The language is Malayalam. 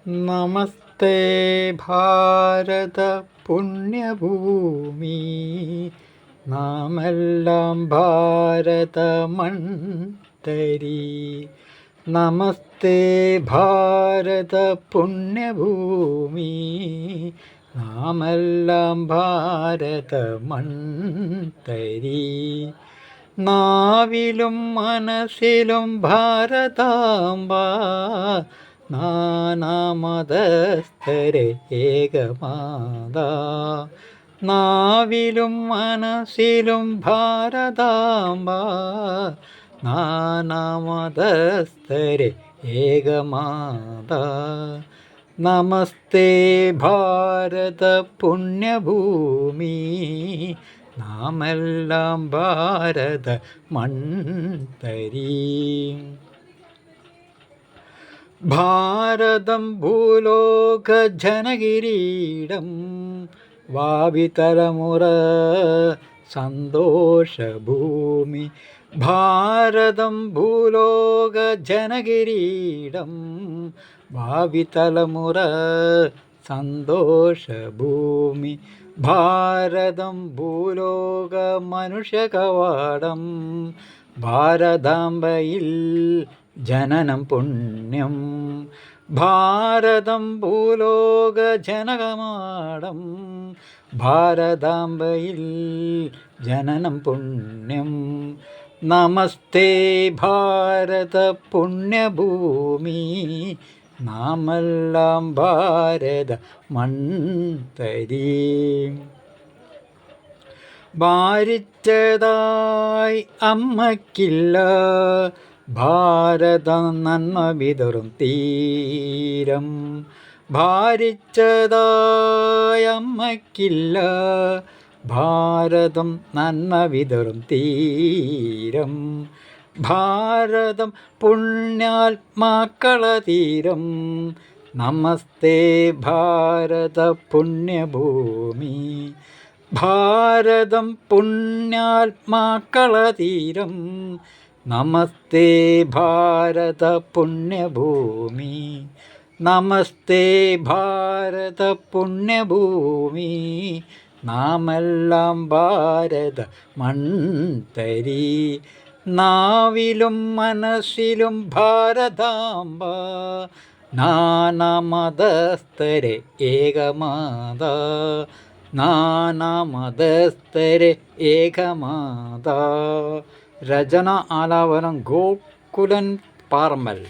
നമസ്തേ ഭാരത പുണ്യഭൂമി, നാമെല്ലാം ഭാരത മൺതരി. നമസ്തേ ഭാരത പുണ്യഭൂമി, നാമെല്ലാം ഭാരത മൺതരി. നാവിലും മനസ്സിലും ഭാരതാംബ, നാനാമതസ്ഥരെ ഏകമാതാ. നാവിലും മനസ്സിലും ഭാരതാംബ, നാനാമതസ്ഥരെ ഏകമാതാ. നമസ്തേ ഭാരത പുണ്യഭൂമി, നാമെല്ലാം ഭാരത മൺതരി. ഭാരതം ഭൂലോക ജനകിരീടം, ഭാവി തലമുറ സന്തോഷഭൂമി. ഭാരതം ഭൂലോക ജനകിരീടം, ഭാവി തലമുറ സന്തോഷഭൂമി. ഭാരതം ഭൂലോക മനുഷ്യകവാടം, ഭാരതാംബയിൽ ജനനം പുണ്യം. ഭാരതം ഭൂലോക ജനകമാടം, ഭാരതാംബയിൽ ജനനം പുണ്യം. നമസ്തേ ഭാരത പുണ്യഭൂമി, നാമെല്ലാം ഭാരത മൺതരി. ഭാരിച്ചതായി അമ്മയ്ക്കില്ല, ഭാരതം നന്മ വിതറും തീരം. ഭാരിച്ചതായി അമ്മയ്ക്കില്ല, ഭാരതം നന്മ വിതറും തീരം. ഭാരതം പുണ്യാത്മാക്കള തീരം. നമസ്തേ ഭാരത പുണ്യഭൂമി, ഭാരതം പുണ്യാത്മാക്കള തീരം. നമസ്തേ ഭാരത പുണ്യഭൂമി, നമസ്തേ ഭാരത പുണ്യഭൂമി, നാമെല്ലാം ഭാരത മൺതരി. നാവിലും മനസ്സിലും ഭാരതാംബ, നാനാമതസ്ഥരെ ഏകമാതാ. നാനാമതസ്ഥരെ ഏകമാതാ. രചന ആലാപനം ഗോകുലൻ പാറമ്മൽ.